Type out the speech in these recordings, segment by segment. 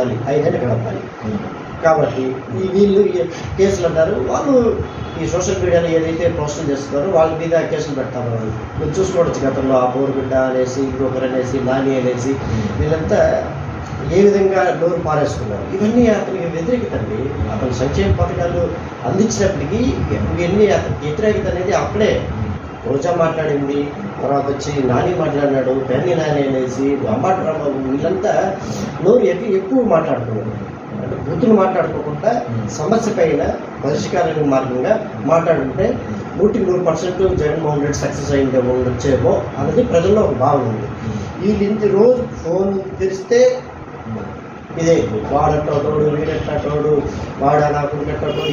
ఇవ్వాలి, 5 ఏళ్ళు గడపాలి. కాబట్టి ఈ వీళ్ళు కేసులు అంటారు, వాళ్ళు ఈ సోషల్ మీడియాలో ఏదైతే పోస్టులు చేస్తున్నారో వాళ్ళ మీద కేసులు పెడతారు. వాళ్ళు మీరు చూసుకోవచ్చు, గతంలో ఆ బోరుబిడ్డ అనేసి, ఇంకొకరు అనేసి, నాని అనేసి, వీళ్ళంతా ఏ విధంగా డోరు పారేసుకున్నారు. ఇవన్నీ అతనికి వ్యతిరేకత అండి. అతను సంక్షేమ పథకాలు అందించినప్పటికీ ఇవన్నీ అతనికి వ్యతిరేకత అనేది అప్పుడే రోజా మాట్లాడింది, తర్వాత వచ్చి నాని మాట్లాడినాడు, పెన్ని నాని అనేసి, అంబాటి రాంబాబు, వీళ్ళంతా నోరు ఎక్కువ మాట్లాడుతున్నారు. అంటే బూతులు మాట్లాడుకోకుండా సమస్య పైన పరిష్కారానికి మార్గంగా మాట్లాడుకుంటే 100% జగన్మోహన్ రెడ్డి సక్సెస్ అయిందే ఉండొచ్చేమో అనేది ప్రజల్లో ఒక భావన ఉంది. వీళ్ళు రోజు ఫోన్ తెరిస్తే ఇదే వాడట్టోడు, వీడట్టోడు, వాడనాకుడట్టోడు,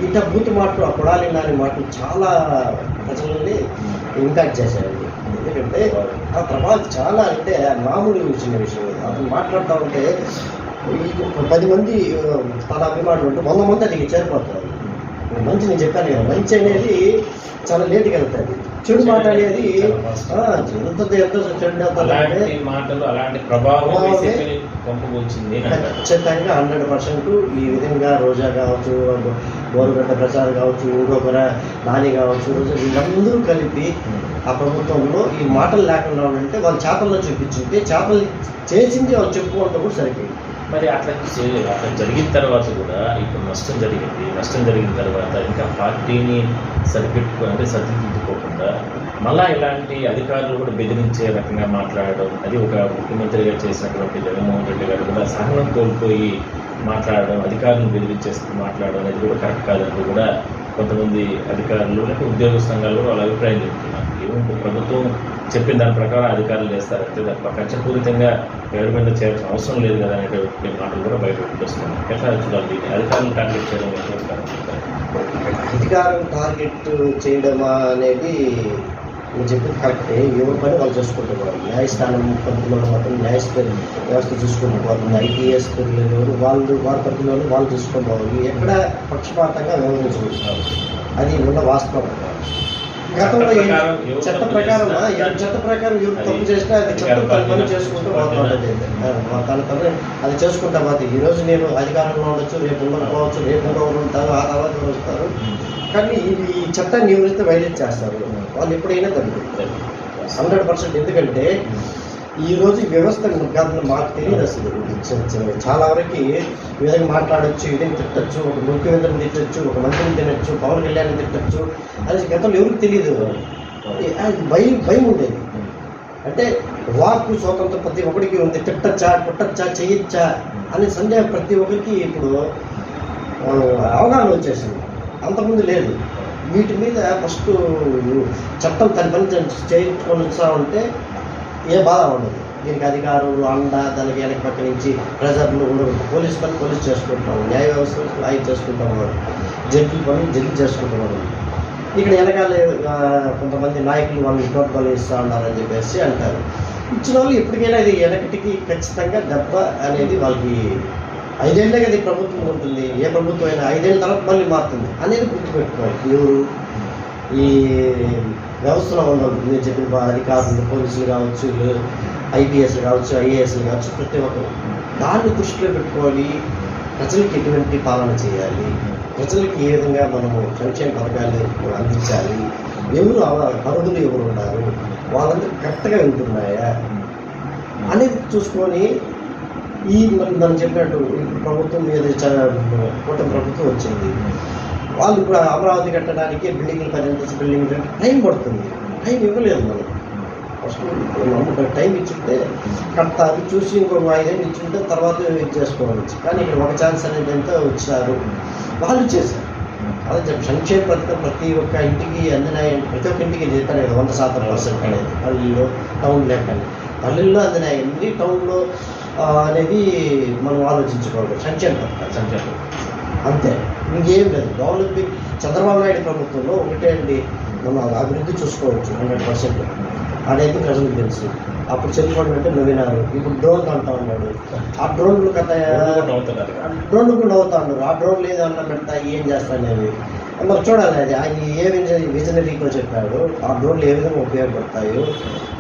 ఇట బూత్ మాటలు, ఆ కొడాలి నాని మాటలు చాలా ప్రజలని ఇంపాక్ట్ చేశాయండి. ఎందుకంటే ఆ ప్రభావం చాలా అంటే మామూలు చిన్న విషయం. అతను మాట్లాడుతూ ఉంటే 10 మంది తన అభిమానులు ఉంటే 100 మంది అడిగి చేరిపోతారు. మంచి నేను చెప్పాను కదా, మంచి అనేది చాలా లేట్గా వెళ్తుంది. చెడు మాట అనేది ఎంత చెడు మాటలు అలాంటి ప్రభావం ఖచ్చితంగా 100% ఈ విధంగా రోజా కావచ్చు, బోరుగడ్డ ప్రసాద్ కావచ్చు, ఇంకొకరు నాని కావచ్చు, రోజా, వీళ్ళందరూ కలిపి ఆ ప్రభుత్వంలో ఈ మాటలు లేకుండా ఉంటే వాళ్ళు చేపల్లో చూపించుంటే చేపలు చేసింది వాళ్ళు చెప్పుకుంటే కూడా సరిపోయింది. మరి అట్లా జరిగిన తర్వాత కూడా ఇప్పుడు నష్టం జరిగిన తర్వాత ఇంకా పార్టీని సరిదిద్దుకోకుండా మళ్ళా ఇలాంటి అధికారులు కూడా బెదిరించే రకంగా మాట్లాడడం, అది ఒక ముఖ్యమంత్రిగా చేసినటువంటి జగన్మోహన్ రెడ్డి గారు కూడా సహనం కోల్పోయి మాట్లాడడం, అధికారులను బెదిరించేస్తూ మాట్లాడడం అనేది కూడా కరెక్ట్ కాదని కూడా కొంతమంది అధికారులు లేకపోతే ఉద్యోగ సంఘాలు వాళ్ళ అభిప్రాయం చెప్తున్నారు. ఏమంటే ప్రభుత్వం చెప్పిన దాని ప్రకారం అధికారులు చేస్తారంటే తప్ప కక్షపూరితంగా ఎవరి మీద చేయాల్సిన అవసరం లేదు కదా అనేటువంటి మాటలు కూడా బయట వస్తున్నాయి. ఎట్లా చూడాలి అధికారులను టార్గెట్ చేయడం? అధికారం టార్గెట్ చేయడం అనేది నేను చెప్పింది కరెక్టే. ఎవరి పని వాళ్ళు చేసుకుంటూ పోవాలి. న్యాయస్థానం పరిధిలో మాత్రం వ్యవస్థ చూసుకుంటూ పోతుంది. ఐపీఎస్ పరిధిలో వారి పరిధిలో వాళ్ళు చూసుకొని పోవాలి. ఎక్కడ పక్షపాతంగా వ్యవహరించుకుంటున్నారు అది ఉన్న వాస్తవం. గతంలో చట్ట ప్రకారం ఎవరు తప్పు చేసినా అది చట్టం తన పని చేసుకుంటూ పోతుంది. తన పని అది చేసుకుంటా పోతే ఈరోజు నేను అధికారంలో ఉండొచ్చు, రేపు ఉండకపోవచ్చు, రేపు ఉండవరు ఉంటారు, ఆ తర్వాత వస్తారు. కానీ ఈ చట్టాన్ని ఎవరైతే వైలేట్ చేస్తారు వాళ్ళు ఎప్పుడైనా తగ్గుతారు 100%. ఎందుకంటే ఈరోజు ఈ వ్యవస్థ మాకు తెలియదు అసలు. చాలా వరకు ఈ విధంగా మాట్లాడచ్చు, ఇదేం తిట్టచ్చు, ఒక ముఖ్యమంత్రిని తిట్టచ్చు, ఒక మంత్రిని తినచ్చు, పవన్ కళ్యాణ్ని తిట్టచ్చు అది గతంలో ఎవరికి తెలియదు. అది భయం ఉండేది. అంటే వాక్కు స్వాతంత్రం ప్రతి ఒక్కరికి ఉంది. తిట్టచ్చా, పుట్టచ్చా, చేయొచ్చా అనే సందేహం ప్రతి ఒక్కరికి ఇప్పుడు అవగాహన వచ్చేసింది. అంతకుముందు లేదు. వీటి మీద ఫస్ట్ చట్టం తన పని చేయించుకొని వస్తూ ఉంటే ఏ బాధ ఉండదు. దీనికి అధికారులు అండ, దానికి వెనక పక్క నుంచి ప్రజలు కూడా పోలీసు పని పోలీసు చేసుకుంటాము, న్యాయ వ్యవస్థ న్యాయం చేసుకుంటాము, జడ్జి పని జడ్జి చేసుకుంటున్నారు. ఇక్కడ వెనకాల కొంతమంది నాయకులు వాళ్ళు ప్రోటోకాల్ ఇస్తూ ఉన్నారని చెప్పేసి అంటారు. ఇచ్చిన వాళ్ళు ఎప్పటికైనా ఇది వెనకటికి ఖచ్చితంగా దెబ్బ అనేది వాళ్ళకి 5 ఏళ్ళే కదా ఈ ప్రభుత్వం ఉంటుంది. ఏ ప్రభుత్వం అయినా 5 ఏళ్ళ తర్వాత మళ్ళీ మారుతుంది అనేది గుర్తుపెట్టుకోవాలి. ఎవరు ఈ వ్యవస్థలో ఉండదు. నేను చెప్పిన అధికారులు, పోలీసులు కావచ్చు, ఐపీఎస్లు కావచ్చు, ఐఏఎస్లు కావచ్చు, ప్రతి ఒక్కరు దాన్ని దృష్టిలో పెట్టుకోవాలి. ప్రజలకు ఎటువంటి పాలన చేయాలి, ప్రజలకు ఏ విధంగా మనము సంక్షేమ పథకాలు అందించాలి, ఎవరు అర్హులు ఎవరు ఉన్నారు, వాళ్ళందరూ కరెక్ట్గా ఉంటున్నాయా అనేది చూసుకొని ఈ మనం చెప్పినట్టు ఇప్పుడు ప్రభుత్వం మీద కూటమి ప్రభుత్వం వచ్చింది. వాళ్ళు ఇప్పుడు అమరావతి కట్టడానికి బిల్డింగ్లు 10 అంతస్తు బిల్డింగ్ టైం పడుతుంది. టైం ఇవ్వలేదు మనం. ఫస్ట్ టైం ఇచ్చుంటే కడతారు, చూసి ఇంకొక 5 ఏళ్ళు ఇచ్చుంటే తర్వాత ఇది చేసుకోవచ్చు. కానీ ఇక్కడ ఒక ఛాన్స్ అనేది ఎంతో వచ్చినారు, వాళ్ళు చేశారు. అదే చెప్పి సంక్షేమ పథకం ప్రతి ఒక్క ఇంటికి అందినాయి. ప్రతి ఒక్క ఇంటికి చెప్పాను కదా 100% అనేది. పల్లెల్లో టౌన్ లేకండి, పల్లెల్లో అందినాయండి, టౌన్లో అనేది మనం ఆలోచించుకోవాలి. సంక్షేమ పథకం అంతే, ఇంకేం లేదు. డెవలపింగ్ చంద్రబాబు నాయుడు ప్రభుత్వంలో ఒకటే అండి, మనం అభివృద్ధి చూసుకోవచ్చు 100%. అనేది ప్రజలకు తెలుసు. అప్పుడు చెప్పుకోవడం అంటే నవ్వినారు. ఇప్పుడు డ్రోన్ అంటా ఉన్నాడు. ఆ డ్రోన్లు డ్రోన్లు కూడా నవ్వుతా ఉన్నారు. ఆ డ్రోన్ లేదు అన్న పెడతా ఏం చేస్తా అనేది మరి చూడాలి అది ఆయన ఏ విజనరీగా చెప్పాడు, ఆ డ్రోన్లు ఏ విధంగా ఉపయోగపడతాయో,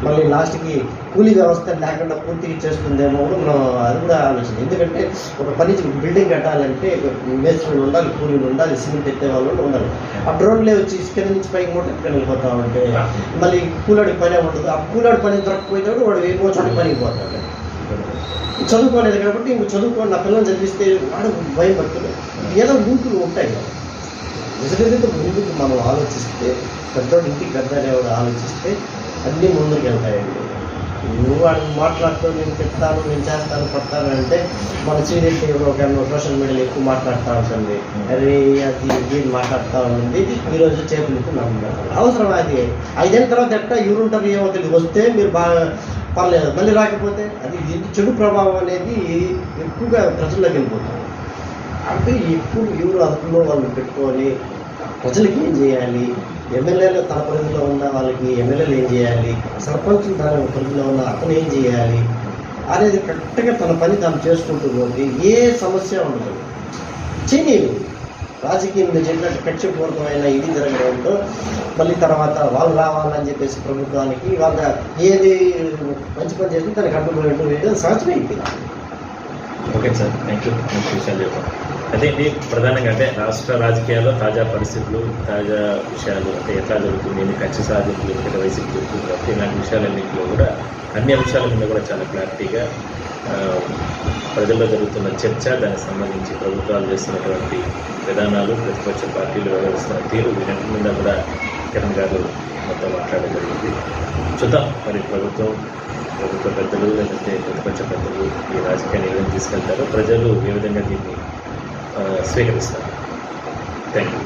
మళ్ళీ లాస్ట్కి కూలీ వ్యవస్థ లేకుండా పూర్తిగా చేస్తుందేమో కూడా మనం అది కూడా ఆలోచించాలి. ఎందుకంటే ఒక పని బిల్డింగ్ కట్టాలంటే మేస్త్రులు ఉండాలి, కూలీలు ఉండాలి, సిమెంట్ ఎత్తే వాళ్ళు ఉండాలి. ఆ డ్రోన్లే వచ్చి కింద నుంచి పైకి మూట ఎక్కడ వెళ్ళిపోతా ఉంటే మళ్ళీ కూలాడికి పని ఉండదు. ఆ కూలాడి పని దొరకపోయినప్పుడు వాడు ఏ చోట పనికి పోతాడు. చదువుకోలేదు కాబట్టి ఇంక చదువుకోండి, నా పిల్లల్ని చదివిస్తే వాడు భయం పడుతుంది. ఏదో ఊపులు ఉంటాయి కదా. నిజంగా ముందుకు మనం ఆలోచిస్తే, పెద్దోడు ఇంటికి పెద్ద అనేవాడు ఆలోచిస్తే అన్నీ ముందుకు వెళ్తాయండి. నువ్వు వాడిని మాట్లాడుతూ నేను చెప్తాను, నేను చేస్తాను, పడతాను అంటే మన సీనియర్టీ ఒక సోషల్ మీడియాలో ఎక్కువ మాట్లాడుతూ ఉంటుంది. అరే అది మాట్లాడుతూ ఉంటుంది, ఈరోజు చేతులకి నమ్ముతారు. అవసరం అది 5 ఏళ్ళ తర్వాత ఎట్లా ఎవరుంటారు ఏమో తెలియదు. వస్తే మీరు బాగా పర్లేదు, మళ్ళీ రాకపోతే అది చెడు ప్రభావం అనేది ఎక్కువగా ప్రజల్లోకి వెళ్ళిపోతుంది. అంటే ఎక్కువ ఎవరు అదుపులో వాళ్ళు పెట్టుకొని ప్రజలకి ఏం చేయాలి, ఎమ్మెల్యేలు తన పరిధిలో ఉన్న వాళ్ళకి ఎమ్మెల్యేలు ఏం చేయాలి, సర్పంచ్ తన పరిధిలో ఉన్న అతను ఏం చేయాలి అనేది కరెక్ట్గా తన పని తాను చేసుకుంటూ పోతే ఏ సమస్య ఉండదు. చేయలేదు రాజకీయం మీరు చెప్పినట్టు కక్షపూర్వకమైన ఇది జరగడంతో మళ్ళీ తర్వాత వాళ్ళు రావాలని చెప్పేసి ప్రభుత్వానికి వాళ్ళ ఏది మంచి పని చేస్తే తనకు అడ్డుపోయినట్టు వేయడం సహజమైంది. Okay sir, thank you. మంచి విషయాలు చెప్పాను. అదే ఇది ప్రధానంగా అంటే రాష్ట్ర రాజకీయాల్లో తాజా పరిస్థితులు, తాజా విషయాలు అంటే ఎట్లా జరుగుతుంది, ఎన్ని కక్ష సాధింపులు, ఎందుకంటే వైసీపీ జరుగుతుంది కాబట్టి ఇలాంటి విషయాలన్నింటిలో కూడా అన్ని అంశాల మీద కూడా చాలా క్లారిటీగా ప్రజల్లో జరుగుతున్న చర్చ, దానికి సంబంధించి ప్రభుత్వాలు చేస్తున్నటువంటి విధానాలు, ప్రతిపక్ష పార్టీలు వ్యవహరిస్తున్న తీరు, వీటి మీద కూడా కిరణ్ గారు మొత్తం మాట్లాడడం జరిగింది. చూద్దాం మరి ప్రభుత్వ పెద్దలు లేదంటే ప్రతిపక్ష పెద్దలు ఈ రాజకీయాన్ని ఏ విధంగా తీసుకెళ్తారో, ప్రజలు ఏ విధంగా దీన్ని స్వీకరిస్తారు. Thank you.